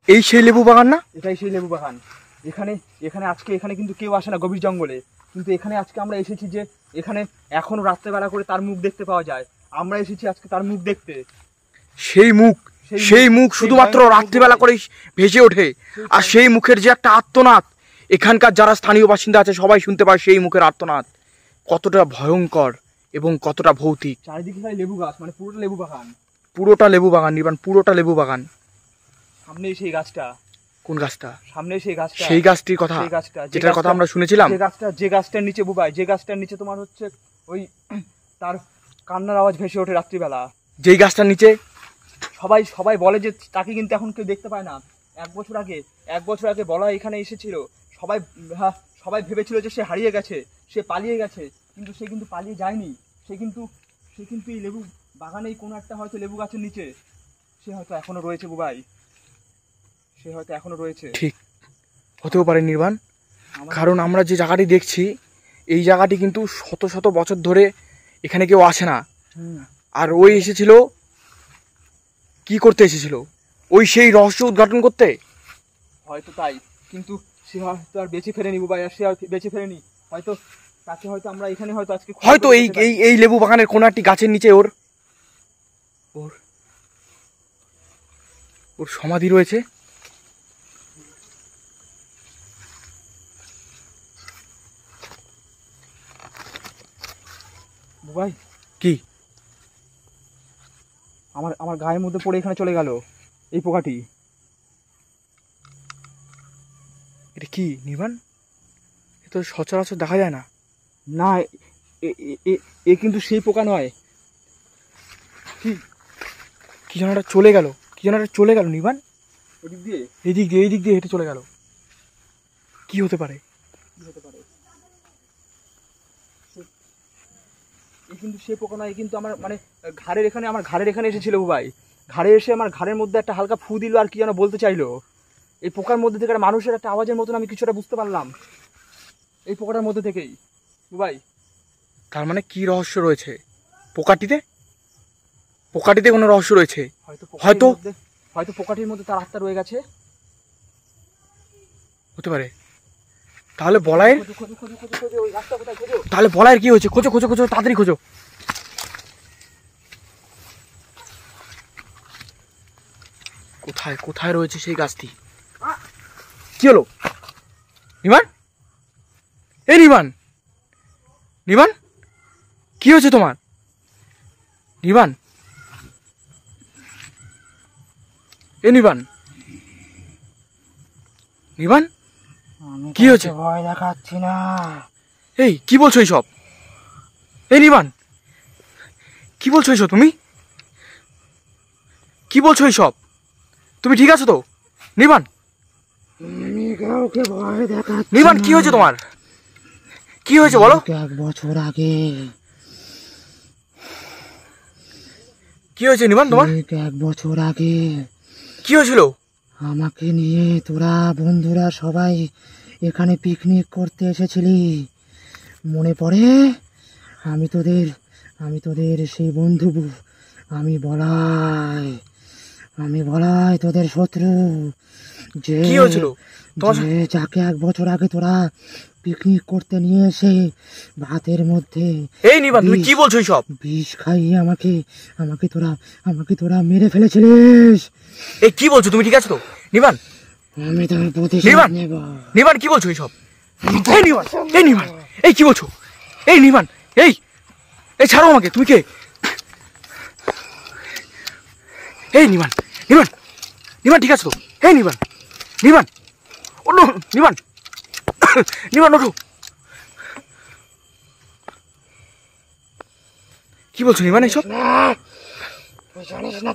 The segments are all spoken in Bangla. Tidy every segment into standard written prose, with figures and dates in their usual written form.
এই সেই লেবু বাগান না? এটাই সেই লেবু বাগান। এখানে আজকে এখানে কিন্তু কেউ আসে না গভীর জঙ্গলে, কিন্তু এখানে আজকে আমরা এসেছি যে এখানে এখনো রাত্রেবেলা করে তার মুখ দেখতে পাওয়া যায়। আমরা এসেছি আজকে তার মুখ দেখতে। সেই মুখ শুধুমাত্র রাত্রিবেলা করে ভেসে ওঠে, আর সেই মুখের যে একটা আর্তনাদ, এখানকার যারা স্থানীয় বাসিন্দা আছে সবাই শুনতে পায় সেই মুখের আর্তনাদ। কতটা ভয়ঙ্কর এবং কতটা ভৌতিক। চারিদিকে খালি লেবু গাছ, মানে পুরোটা লেবু বাগান। পুরোটা লেবু বাগান নির্বাণ, পুরোটা লেবু বাগান। সামনেই সেই গাছটা। কোন গাছটা? সামনেই সেই গাছটা। সেই গাছটির কথা, সেই গাছটা যেটার কথা আমরা শুনেছিলাম। যে গাছটার নিচে বুবাই, যে গাছটার নিচে তোমার হচ্ছে ওই তার কান্নার আওয়াজ ভেসে ওঠে রাত্রিবেলা। যেই গাছটার নিচে সবাই বলে যে তাকে কিন্তু এখন কেউ দেখতে পায় না। এক বছর আগে বলা এখানে এসেছিল, সবাই ভেবেছিল যে সে হারিয়ে গেছে, সে পালিয়ে গেছে, কিন্তু সে কিন্তু পালিয়ে যায়নি। সে কিন্তু এই লেবু বাগানেই কোনো একটা হয়তো লেবু গাছের নিচে সে হয়তো এখনো রয়েছে বুবাই, সে হয়তো এখনো রয়েছে। ঠিক হতেও পারে নির্বাণ, কারণ আমরা যে জায়গাটি দেখছি এই জায়গাটি কিন্তু শত শত বছর ধরে এখানে কেউ আসে না। আর ওই এসেছিল, কি করতে এসেছিল? ওই সেই রহস্য উদ্ঘাটন করতে। হয়তো তাই, কিন্তু সে হয়তো আর বেঁচে ফেরেনি বুবাই, আর সে আর বেঁচে ফেরেনি। হয়তো তাকে হয়তো আমরা এখানে হয়তো আজকে হয়তো এই লেবু বাগানের কোনো একটি গাছের নিচে ওর সমাধি রয়েছে। বুবাই কি? আমার গায়ের মধ্যে পড়ে এখানে চলে গেল এই পোকাটি। এটা কি নির্বাণ? এ তো সচরাচর দেখা যায় না। না, এ কিন্তু সেই পোকা নয়। কি যেন একটা চলে গেল নির্বাণ। এই দিক দিয়ে হেঁটে চলে গেল। কি হতে পারে? কিন্তু সে পোকা নয়, কিন্তু আমার মানে আমার ঘাড়ের এখানে এসেছিল ভাই। ঘাড়ে এসে আমার ঘাড়ের মধ্যে একটা হালকা ফু দিল, আর কি যেন বলতে চাইলো। এই পোকার মধ্যে থেকে মানুষের একটা আওয়াজের মতন আমি কিছুটা বুঝতে পারলাম এই পোকাটার মধ্যে থেকেই ভাই। তার মানে কি রহস্য রয়েছে পোকাটিতে? কোনো রহস্য রয়েছে। হয়তো পোকাটির মধ্যে তার আত্মা রয়ে গেছে, হতে পারে। তাহলে বলায়ের কি হয়েছে? খোঁজো, তাড়াতাড়ি খোঁজো। কোথায় রয়েছে সেই গাছটি? কি হলো নির্বাণ? এই নির্বাণ, কি হয়েছে তোমার? নির্বাণ, এ নির্বাণ, কি হয়েছে? ভয় দেখাচ্ছি না। এই কি বলছো এইসব? এই নির্বাণ, কি বলছো এইসব? তুমি কি বলছো এইসব? তুমি ঠিক আছো তো নির্বাণ? কাউকে ভয় দেখাচ্ছি নির্বাণ, কি হয়েছে তোমার? কি হয়েছে বলো? 1 বছর আগে। কি হয়েছে নির্বাণ তোমার? 1 বছর আগে কি হয়েছিল? আমাকে নিয়ে তোরা বন্ধুরা সবাই এখানে পিকনিক করতে এসেছিলি, মনে পড়ে? আমি তোদের সেই বন্ধু, আমি বলাই তোদের শত্রু, যে কি হয়েছিল? যাকে 1 বছর আগে তোরা পিকনিক করতে নিয়ে এসে ভাতের মধ্যে এই নির্বাণ, তুমি কি বলছো এইসব? বিষ খাইয়ে আমাকে তোরা মেরে ফেলেছিলিস। এই কি বলছো? তুমি ঠিক আছো তো নির্বাণ? আমি তোর প্রতিশোধ নেব। নির্বাণ, কি বলছো এইসব? এই নির্বাণ, এই কি বলছো? এই নির্বাণ, এই ছাড়ো আমাকে। তুমি কে? এই নির্বাণ, ঠিক আছো তো? এই নির্বাণ, ওঠো নির্বাণ, ওঠো। কি বলছো নির্বাণ এইসব? তুই জানিস না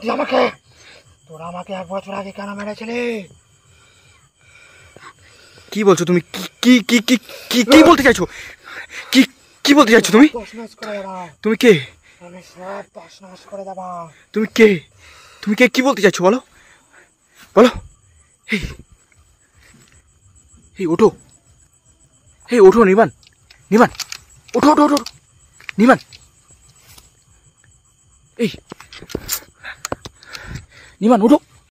তোরা আমাকে 1 বছর আগে কেন মেরেছিলি? কি বলছো তুমি? কি বলতে চাইছো? কি বলতে চাইছো তুমি? তুমি কে? তুমি কে? কি বলতে চাইছো বলো? এই ওঠো, নির্বাণ, ওঠো নির্বাণ, এই নির্বাণ, ওঠো।